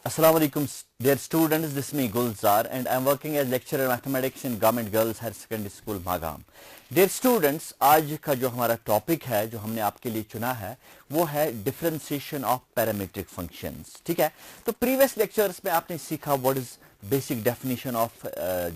Assalamu alaikum, dear students. This is me Gulzar and I am working as lecturer mathematics in Government Girls Higher Secondary School Magam. Dear students, आज का जो हमारा topic है जो हमने आपके लिए चुना है वो है डिफरेंशिएशन ऑफ पैरामीट्रिक फंक्शंस. ठीक है, तो प्रीवियस लेक्चर्स में आपने सीखा what is basic definition of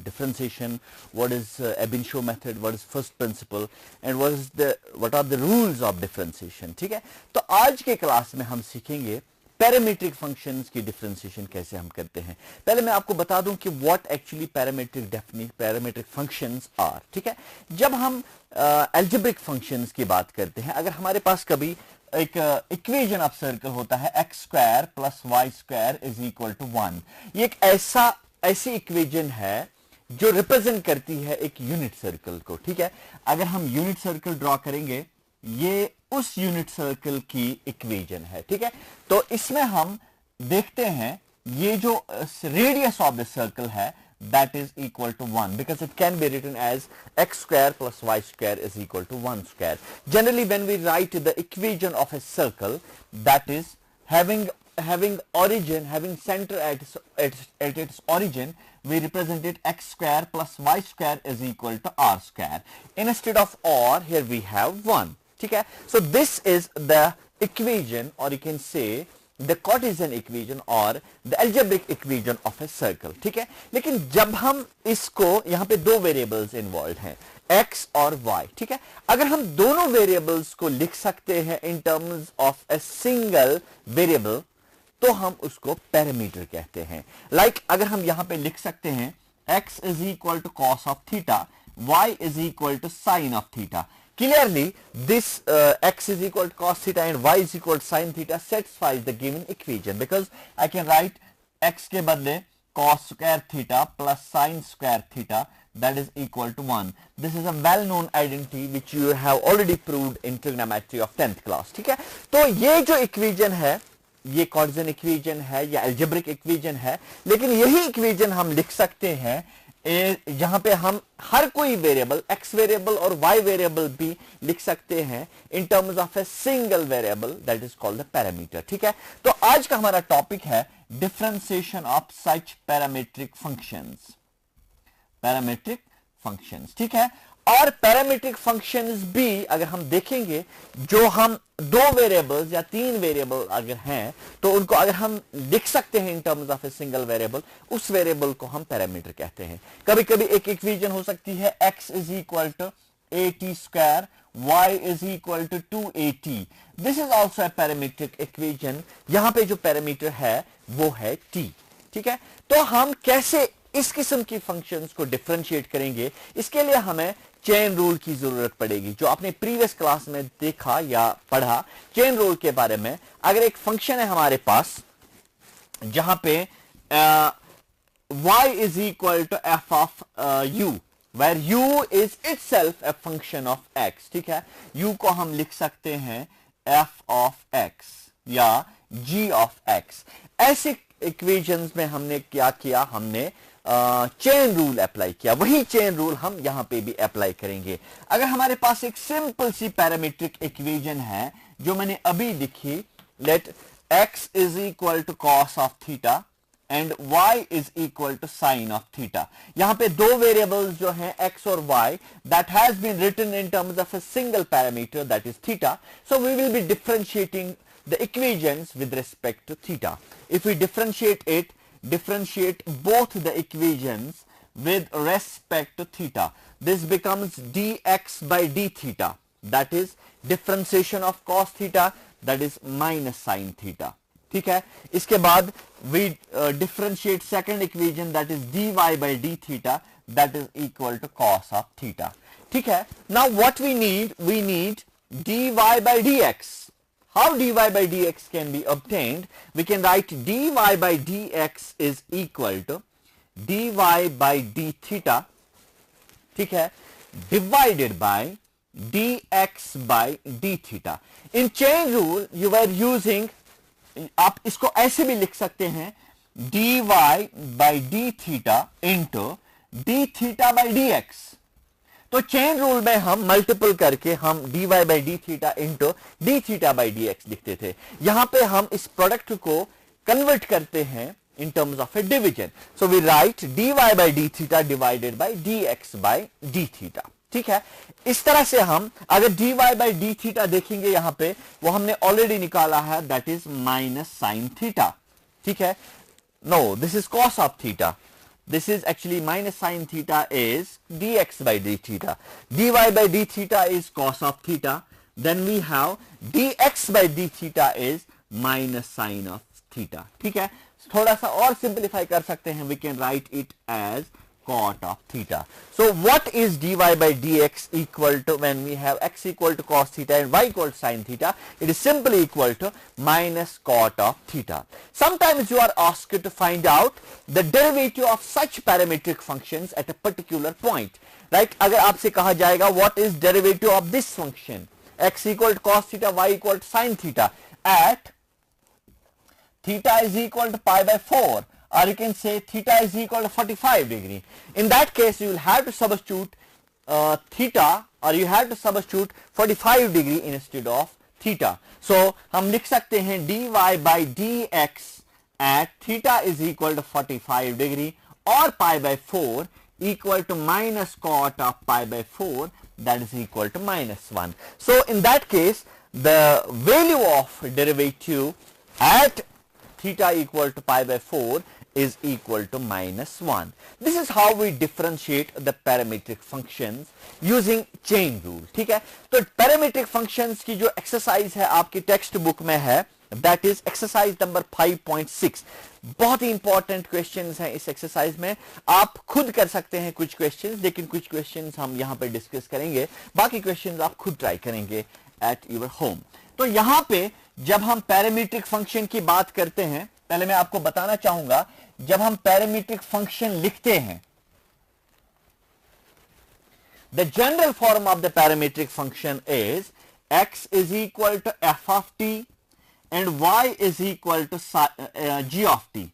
differentiation, what is Ab initio method, what is first principle and what are the rules of differentiation. ठीक है, तो आज के क्लास में हम सीखेंगे पैरामीट्रिक फंक्शंस की डिफरेंशिएशन कैसे हम करते हैं. पहले मैं आपको बता दूं कि what actually parametric functions are. ठीक है, जब हम अलजेब्रिक फंक्शंस की बात करते हैं, अगर हमारे पास कभी एक इक्वेशन ऑफ सर्कल होता है x square plus y square is equal to 1, ये एक ऐसी इक्वेशन है जो रिप्रेजेंट करती है एक यूनिट सर्कल को. ठीक है, अगर हम यूनिट सर्कल ड्रॉ करेंगे ये उस यूनिट सर्कल की इक्वेशन है. ठीक है, तो इसमें हम देखते हैं ये जो रेडियस ऑफ द सर्कल है that is equal to 1 because it can be written as x square plus y square is equal to 1 square. Generally when we write the equation of a circle that is having center at its origin, we represent it x square plus y square is equal to r square. Instead of r here we have 1. ठीक है, so this is the equation or you can say the Cartesian equation or the algebraic equation of a circle. ठीक है, लेकिन जब हम इसको यहाँ पे दो वेरिएबल्स इन्वॉल्व हैं x और y. ठीक है, अगर हम दोनों वेरिएबल्स को लिख सकते हैं इन terms of a single variable तो हम उसको पैरामीटर कहते हैं. लाइक अगर हम यहाँ पे लिख सकते हैं x is equal to cos of theta, y is equal to sin of theta. Clearly, this x is equal to cos theta and y is equal to sin theta satisfies the given equation because I can write x के बदले cos square theta plus sin square theta that is equal to 1. This is a well-known identity which you have already proved in trigonometry of 10th class. ठीक है, तो ये जो equation है ये Cartesian equation है या algebraic equation है, लेकिन यही equation हम लिख सकते हैं जहां पे हम हर कोई वेरिएबल x वेरिएबल और y वेरिएबल भी लिख सकते हैं इन terms of a single variable that is called the parameter. ठीक है, तो आज का हमारा टॉपिक है differentiation of such parametric functions. ठीक है, और पैरामीट्रिक फंक्शंस भी अगर हम देखेंगे जो हम दो वेरिएबल्स या तीन वेरिएबल अगर हैं तो उनको अगर हम लिख सकते हैं इन terms of a single variable, उस वेरिएबल को हम पैरामीटर कहते हैं. कभी कभी एक इक्वेशन हो सकती है x is equal to at square, y is equal to 2at. This is also a parametric equation. यहां पे जो पैरामीटर है वो है t. ठीक है, तो हम कैसे इस किस्म की फंक्शंस को डिफरेंशिएट करेंगे, इसके लिए हमें चेन रूल की जरूरत पड़ेगी जो आपने प्रीवियस क्लास में देखा या पढ़ा. चेन रूल के बारे में, अगर एक फंक्शन है हमारे पास जहां पे y is equal to f of u where u is itself a function of x. ठीक है, u को हम लिख सकते हैं f ऑफ x या g ऑफ x. ऐसे इक्वेशंस में हमने क्या किया, हमने चेन रूल अप्लाई किया. वही चेन रूल हम यहां पे भी अप्लाई करेंगे. अगर हमारे पास एक सिंपल सी पैरामीट्रिक इक्वेशन है जो मैंने अभी लिखी, let x is equal to cos of theta and y is equal to sine of theta. यहां पे दो वेरिएबल्स जो हैं x और y that has been written in terms of a single parameter that is theta. So we will be differentiating the equations with respect to theta. If we differentiate both the equations with respect to theta, this becomes dx by d theta, that is differentiation of cos theta, that is minus sin theta. ठीक है, इसके बाद we differentiate second equation that is dy by d theta, that is equal to cos of theta. ठीक है, now what we need dy by dx. How dy by dx can be obtained? We can write dy by dx is equal to dy by d theta, ठीक है, divided by dx by d theta. In chain rule you were using, आप इसको ऐसे भी लिख सकते हैं dy by d theta into d theta by dx. तो चेन रूल में हम मल्टीपल करके हम dy by d theta into d theta by dx लिखते थे. यहां पे हम इस प्रोडक्ट को कन्वर्ट करते हैं in terms of a division. So we write dy by d theta divided by dx by d theta. ठीक है, इस तरह से हम अगर dy by d theta देखेंगे यहां पे, वो हमने ऑलरेडी निकाला है, that is minus sin theta. ठीक है, no, this is cos of theta. This is actually minus sin theta is dx by d theta. dy by d theta is cos of theta. Then we have dx by d theta is minus sin of theta. ठीक है, थोड़ा सा और simplify कर सकते हैं, we can write it as cot of theta. So what is dy by dx equal to when we have x equal to cos theta and y equal to sin theta? It is simply equal to minus cot of theta. Sometimes you are asked to find out the derivative of such parametric functions at a particular point. Right? अगर आपसे कहा जाएगा what is derivative of this function? X equal to cos theta, y equal to sin theta at theta is equal to pi by 4, or you can say theta is equal to 45 degree. In that case, you will have to substitute theta, or you have to substitute 45 degree instead of theta. So हम लिख सकते हैं dy by dx at theta is equal to 45 degree or pi by 4 equal to minus cot of pi by 4, that is equal to minus 1. So in that case, the value of derivative at theta equal to pi by 4 is equal to minus 1. This is how we differentiate the parametric functions using chain rule. ठीक है, तो parametric functions की जो exercise है आपकी text book में है, that is exercise number 5.6. बहुत ही इंपॉर्टेंट क्वेश्चंस हैं इस एक्सरसाइज में. आप खुद कर सकते हैं कुछ क्वेश्चंस, लेकिन कुछ क्वेश्चंस हम यहां पे डिस्कस करेंगे, बाकी क्वेश्चंस आप खुद ट्राई करेंगे एट योर होम. तो यहां पे जब हम पैरामीट्रिक फंक्शन की बात करते हैं, पहले मैं आपको बताना चाहूंगा, जब हम पैरामीट्रिक फंक्शन लिखते हैं, the general form of the parametric function is x is equal to f of t and y is equal to g of t.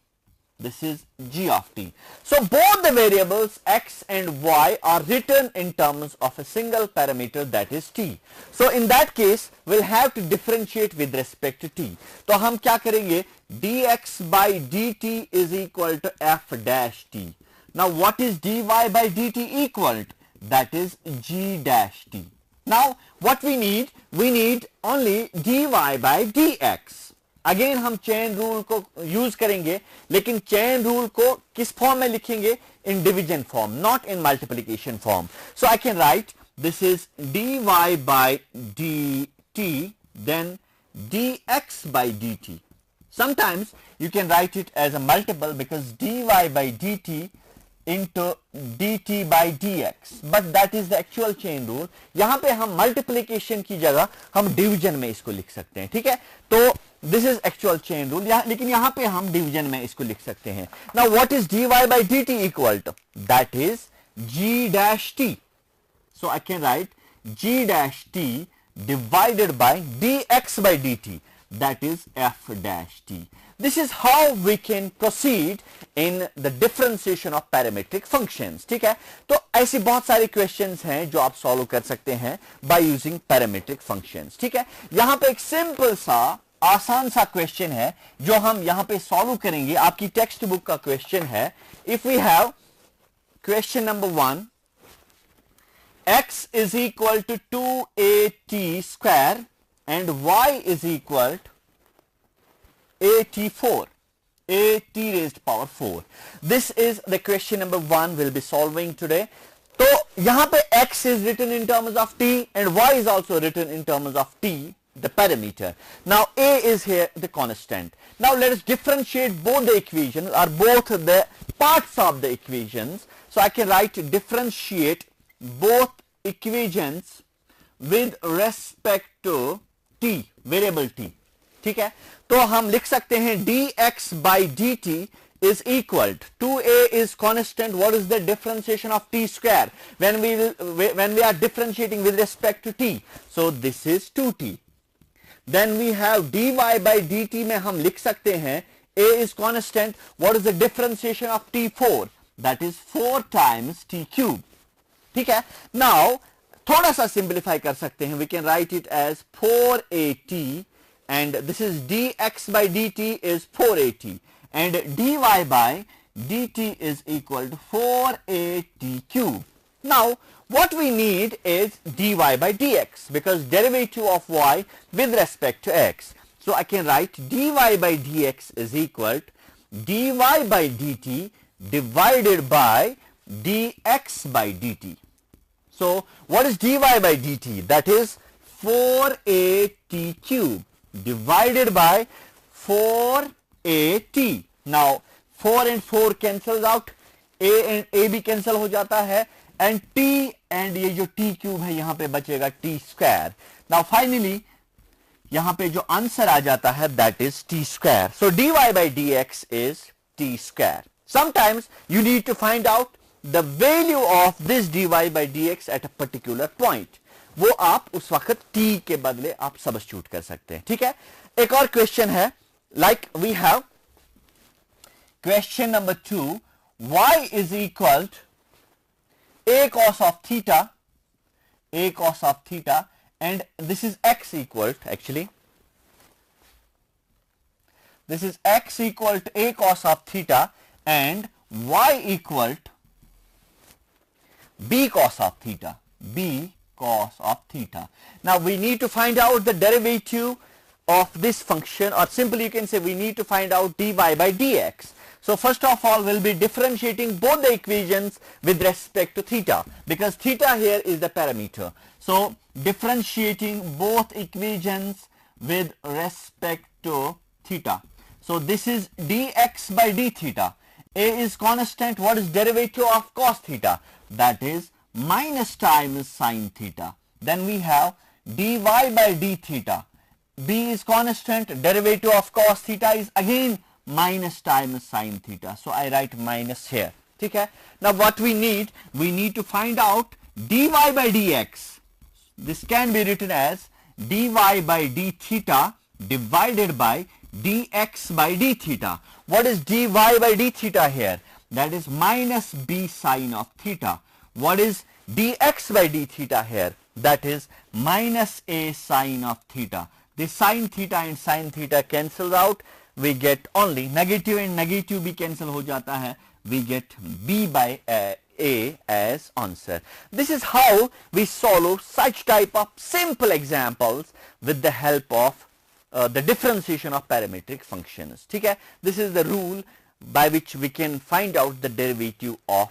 This is g of t. So both the variables x and y are written in terms of a single parameter, that is t. So in that case we'll have to differentiate with respect to t. तो हम क्या करेंगे, dx by dt is equal to f dash t. Now what is dy by dt equal to? That is g dash t. Now what we need only dy by dx. Again हम chain rule को use करेंगे, लेकिन chain rule को किस form में लिखेंगे, in division form, not in multiplication form. So I can write this is dy by dt then dx by dt. Sometimes you can write it as a multiple because dy by dt into dt by dx, but that is the actual chain rule. यहां पे हम multiplication की जगह हम division में इसको लिख सकते हैं. ठीक है, तो this is actual chain rule, लेकिन यहां पे हम डिवीजन में इसको लिख सकते हैं. Now what is dy by dt equal to, that is g dash t. So I can write g dash t divided by dx by dt, that is f dash t. This is how we can proceed in the differentiation of parametric functions. ठीक है, तो ऐसी बहुत सारे questions हैं जो आप solve कर सकते हैं by using parametric functions. ठीक है, यहां पे एक सिंपल सा आसान सा क्वेश्चन है जो हम यहां पे सॉल्व करेंगे. आपकी टेक्स्ट बुक का क्वेश्चन है. If we have question number 1, x is equal to 2at square and y is equal to at4, at raised power 4. This is the question number 1 we'll be solving today. तो यहां पे x is written in terms of t and y is also written in terms of t, the parameter. Now a is here the constant. Now let us differentiate both the equations or both the parts of the equations. So I can write differentiate both equations with respect to t, variable t. ठीक है, तो हम लिख सकते हैं dx by dt is equal to 2a is constant. What is the differentiation of t square when we are differentiating with respect to t? So this is 2t. Then we have dy by dt में हम लिख सकते हैं a is constant. What is the differentiation of t4? That is 4 times t cube. ठीक है, now थोड़ा सा simplify कर सकते हैं. We can write it as 4at and this is dx by dt is 4at, and dy by dt is equal to 4at cube. Now what we need is dy by dx, because derivative of y with respect to x. So I can write dy by dx is equal to dy by dt divided by dx by dt. So what is dy by dt? That is 4at cube divided by 4at. Now 4 and 4 cancels out, a and a भी cancel हो जाता है, and t and ये जो t cube है यहाँ पे बचेगा t square. Now finally यहाँ पे जो आंसर आ जाता है that is t square. So dy by dx is t square. Sometimes you need to find out the value of this dy by dx at a particular point. वो आप उस वक्त t के बदले आप सब्स्टिट्यूट कर सकते हैं. ठीक है, एक और क्वेश्चन है, like we have question number 2, y is equal to a cos of theta, and this is x equal to, actually this is x equal to a cos of theta and y equal to b cos of theta, Now we need to find out the derivative of this function, or simply you can say we need to find out dy by dx. So first of all we'll be differentiating both the equations with respect to theta, because theta here is the parameter. So differentiating both equations with respect to theta. So this is dx by d theta. A is constant. What is derivative of cos theta? That is minus times sin theta. Then we have dy by d theta. B is constant. Derivative of cos theta is again minus times sin theta. So I write minus here. Okay. Now what we need to find out dy by dx. This can be written as dy by d theta divided by dx by d theta. What is dy by d theta here? That is minus b sine of theta. What is dx by d theta here? That is minus a sine of theta. The sine theta and sine theta cancels out. We get only negative and negative भी cancel हो जाता है. We get b by a as answer. This is how we solve such type of simple examples with the help of the differentiation of parametric functions. ठीक है? This is the rule by which we can find out the derivative of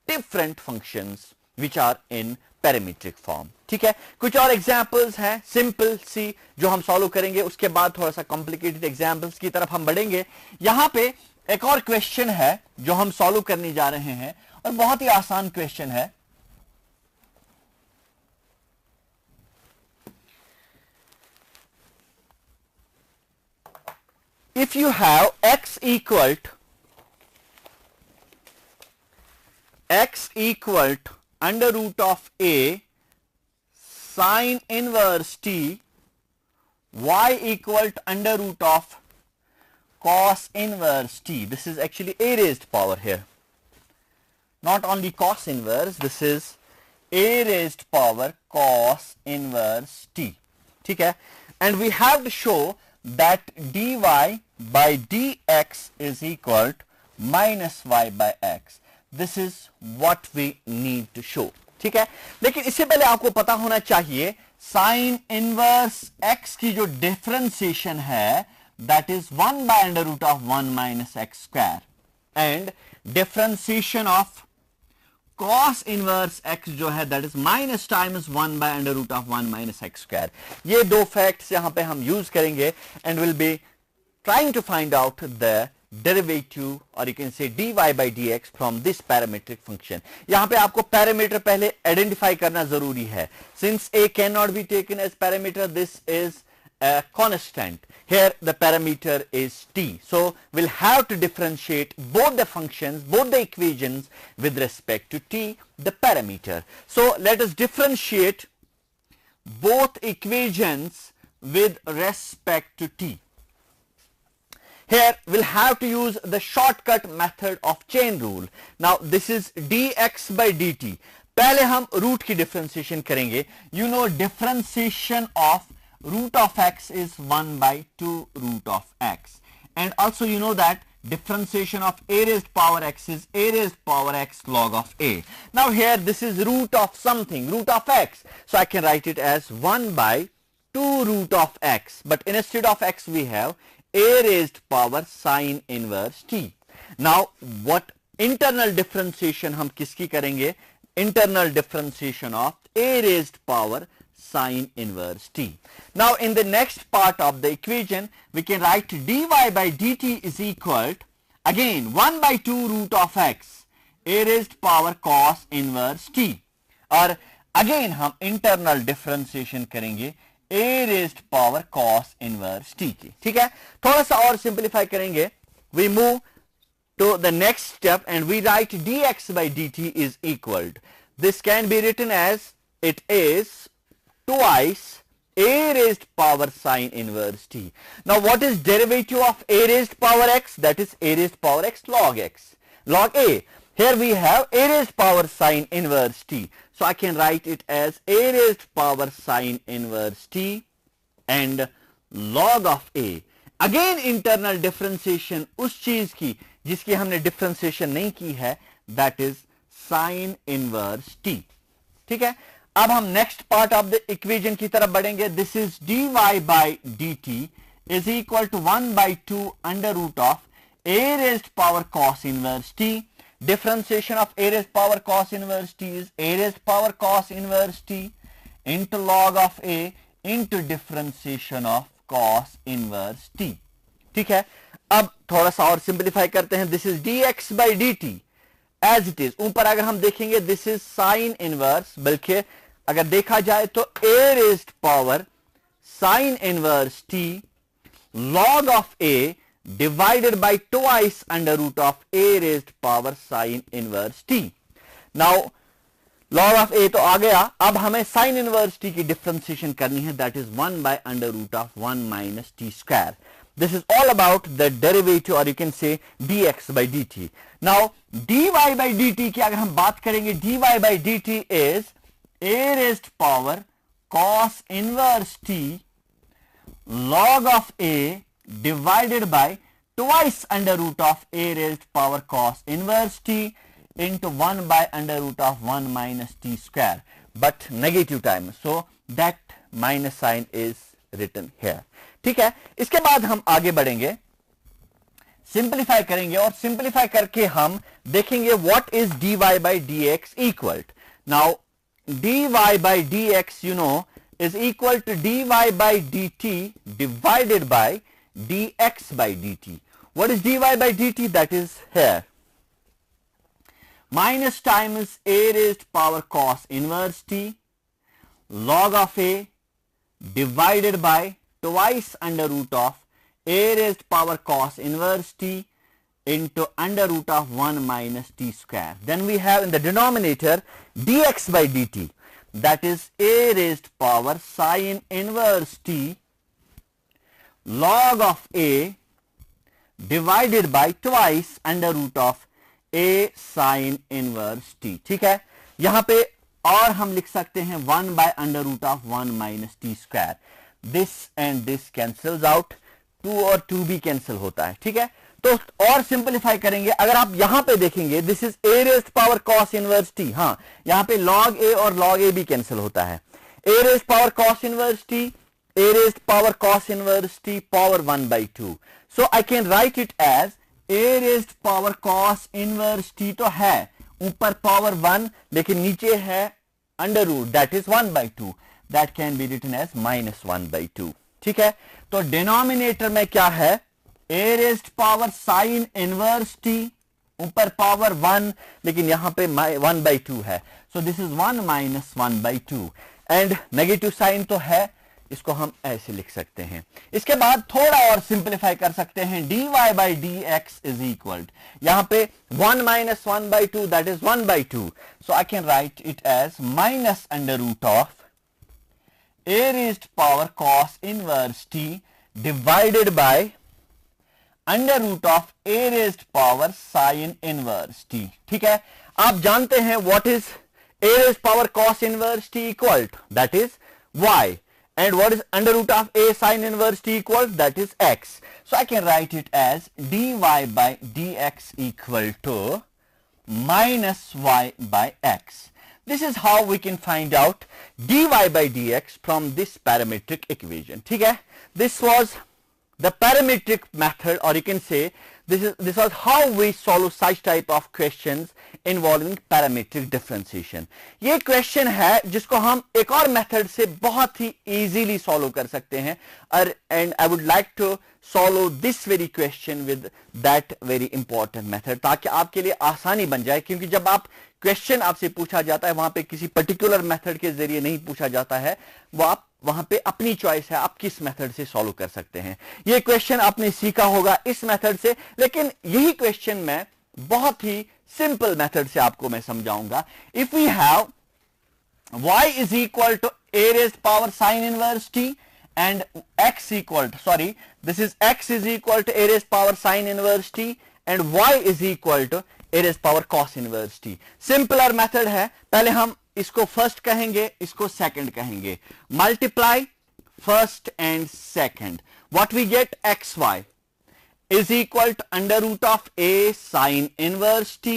different functions which are in parametric form. ठीक है, कुछ और examples हैं simple सी जो हम solve करेंगे, उसके बाद थोड़ा सा कॉम्प्लिकेटेड एग्जांपल्स की तरफ हम बढ़ेंगे. यहां पे एक और क्वेश्चन है जो हम सॉल्व करने जा रहे हैं और बहुत ही आसान क्वेश्चन है. If you have x equal to under root of a sine inverse t, y equal to under root of cos inverse t. This is actually a raised power here. Not only cos inverse, this is a raised power cos inverse t. ठीक है? And we have to show that dy by dx is equal to minus y by x. This is what we need to show. ठीक है, लेकिन इससे पहले आपको पता होना चाहिए साइन इनवर्स x की जो डिफरेंशिएशन है that is 1 by under root of 1 minus x square, and differentiation of cos inverse x जो है that is minus times 1 by under root of 1 minus x square. ये दो फैक्ट्स यहां पे हम यूज करेंगे and will be trying to find out the derivative, or you can say dy by dx from this parametric function. यहाँ पे आपको parameter पहले आइडेंटिफाई करना जरूरी है. Since a cannot be taken as parameter, this is a constant. Here the parameter is t. So we'll have to differentiate both the functions, both the equations with respect to t, the parameter. So let us differentiate both equations with respect to t. Here we'll have to use the shortcut method of chain rule. Now this is dx by dt. पहले हम root की differentiation करेंगे. You know differentiation of root of x is 1 by 2 root of x. And also you know that differentiation of a raised power x is a raised power x log of a. Now here this is root of something, root of x. So I can write it as 1 by 2 root of x. But instead of x we have a raised power sine inverse t. Now what internal differentiation हम किसकी करेंगे? Internal differentiation of a raised power sine inverse t. Now in the next part of the equation we can write dy by dt is equal to again 1 by 2 root of x a raised power cos inverse t. और again हम internal differentiation करेंगे a raised power cos inverse t की. ठीक है, थोड़ा सा और simplify करेंगे. We move to the next step and we write dx by dt is equal to, this can be written as it is twice a raised power sine inverse t. Now what is derivative of a raised power x? That is a raised power x log a. Here we have a raised power sine inverse t. So I can write it as a raised power sine inverse t and log of a. Again internal differentiation उस चीज की जिसकी हमने differentiation नहीं की है, that is sine inverse t. ठीक है, अब हम next part of the equation की तरफ बढ़ेंगे. This is dy by dt is equal to 1 by 2 under root of a raised power cos inverse t. Differentiation of a raised power cos inverse t is a raised power cos inverse t into log of a into differentiation of cos inverse t. ठीक है, अब थोड़ा सा और simplify करते हैं. This is dx by dt as it is. ऊपर अगर हम देखेंगे this is sin inverse, बल्कि अगर देखा जाए तो a raised power sin inverse t log of a divided by twice under root of a raised power sin inverse t. Now log of a तो आ गया, अब हमें sin inverse t की differentiation करनी है, that is 1 by under root of 1 minus t square. This is all about the derivative or you can say dx by dt. Now dy by dt की अगर हम बात करेंगे, dy by dt is a raised power cos inverse t log of a divided by twice under root of a raised power cos inverse t into 1 by under root of 1 minus t square, but negative time, so that minus sign is written here. ठीक है, इसके बाद हम आगे बढ़ेंगे, simplify करेंगे और simplify करके हम देखेंगे what is dy by dx equal to. Now dy by dx you know is equal to dy by dt divided by dx by dt. What is dy by dt? That is here. Minus times a raised power cos inverse t log of a divided by twice under root of a raised power cos inverse t into under root of 1 minus t square. Then we have in the denominator dx by dt, that is a raised power sine inverse t log of a divided by twice under root of a sine inverse t. ठीक है, यहां पे और हम लिख सकते हैं 1 by under root of 1 minus t square. This and this cancels out, 2 और 2 भी कैंसिल होता है. ठीक है, तो और सिंपलीफाई करेंगे. अगर आप यहां पे देखेंगे this is a raised power cos inverse t. हाँ, यहां पे log a और log a भी कैंसिल होता है. a raised power cos inverse t, a raised power cos inverse t power 1 by 2. So I can write it as a raised power cos inverse t तो है ऊपर power 1, लेकिन नीचे है under root, that is 1 by 2. That can be written as minus 1 by 2. ठीक है, तो denominator में क्या है, a raised power sin inverse t ऊपर power 1, लेकिन यहां पे 1 by 2 है. So this is 1 minus 1 by 2 and negative sign तो है, इसको हम ऐसे लिख सकते हैं. इसके बाद थोड़ा और सिंप्लीफाई कर सकते हैं. dy by dx is equal to, यहां पे 1 minus 1 by 2, that is 1 by 2. So I can write it as minus under root of a raised power cos inverse t divided by under root of a raised power sin inverse t. ठीक है, आप जानते हैं what is a raised power cos inverse t equal to, that is y, and what is under root of a sine inverse t equals, that is x. So I can write it as dy by dx equal to minus y by x. This is how we can find out dy by dx from this parametric equation. ठीक है, this was the parametric method, or you can say this was how we solve such type of questions involving parametric differentiation. ये question है जिसको हम एक और method से बहुत ही इजीली सॉल्व कर सकते हैं, and I would like to solve this very question with that very important method, ताकि आपके लिए आसानी बन जाए, क्योंकि जब आप क्वेश्चन आपसे पूछा जाता है वहां पे किसी पर्टिकुलर मेथड के जरिए नहीं पूछा जाता है, वो आप वहां पे अपनी चॉइस है, आप किस मेथड से सॉल्व कर सकते हैं. ये क्वेश्चन आपने सीखा होगा इस मेथड से, लेकिन यही क्वेश्चन मैं बहुत ही सिंपल मेथड से आपको मैं समझाऊंगा. If we have y is equal to a raised power sin inverse t and x equal to, sorry, this is x is equal to a raised power sin inverse t and y is equal to a raised power cos inverse t. Simpler method है. पहले हम इसको first कहेंगे, इसको second कहेंगे. Multiply first and second, what we get, xy is equal to under root of a sin inverse t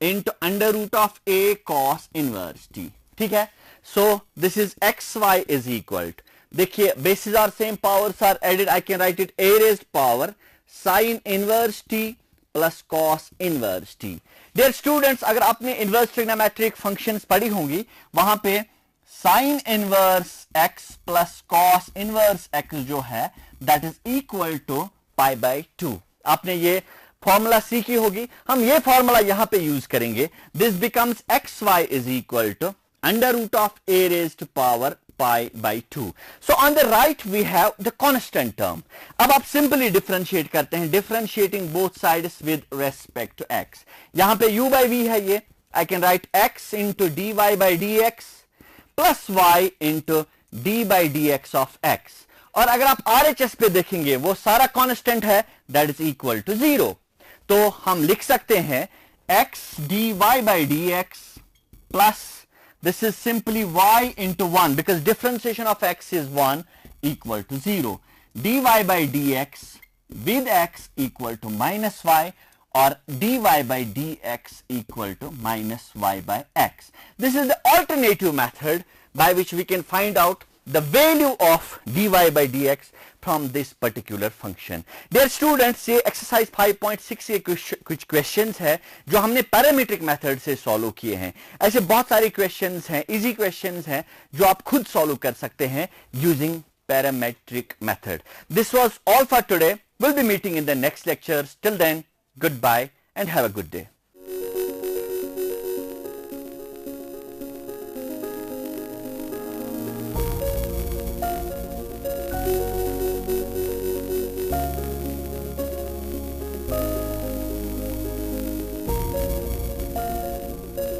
into under root of a cos inverse t. ठीक है, so this is xy is equal to, देखिए bases are same, powers are added, I can write it a raised power sin inverse t plus cos inverse t. Dear students, अगर आपने inverse trigonometric functions पढ़ी होंगी, वहां पे sin inverse x plus cos inverse x जो है that is equal to pi by 2. आपने ये फॉर्मूला सीखी होगी, हम ये फॉर्मूला यहां पे यूज करेंगे. This becomes xy is equal to under root of a raised power pi by 2. So on the right we have the constant term. अब आप simply differentiate करते हैं, differentiating both sides with respect to x. यहां पे u by v है ये, I can write x into dy by dx plus y into d by dx of x. और अगर आप RHS पे देखेंगे वो सारा कांस्टेंट है, that is equal to 0. तो हम लिख सकते हैं x dy by dx plus this is simply y into 1 because differentiation of x is 1 equal to 0. dy by dx with x equal to minus y or dy by dx equal to minus y by x. This is the alternative method by which we can find out the value of dy by dx from this particular function. Dear students, ये exercise 5.6 ये कुछ questions है जो हमने parametric method से solve किए हैं. ऐसे बहुत सारे questions हैं, easy questions हैं जो आप खुद solve कर सकते हैं using parametric method. This was all for today. We'll be meeting in the next lectures. Till then, goodbye and have a good day.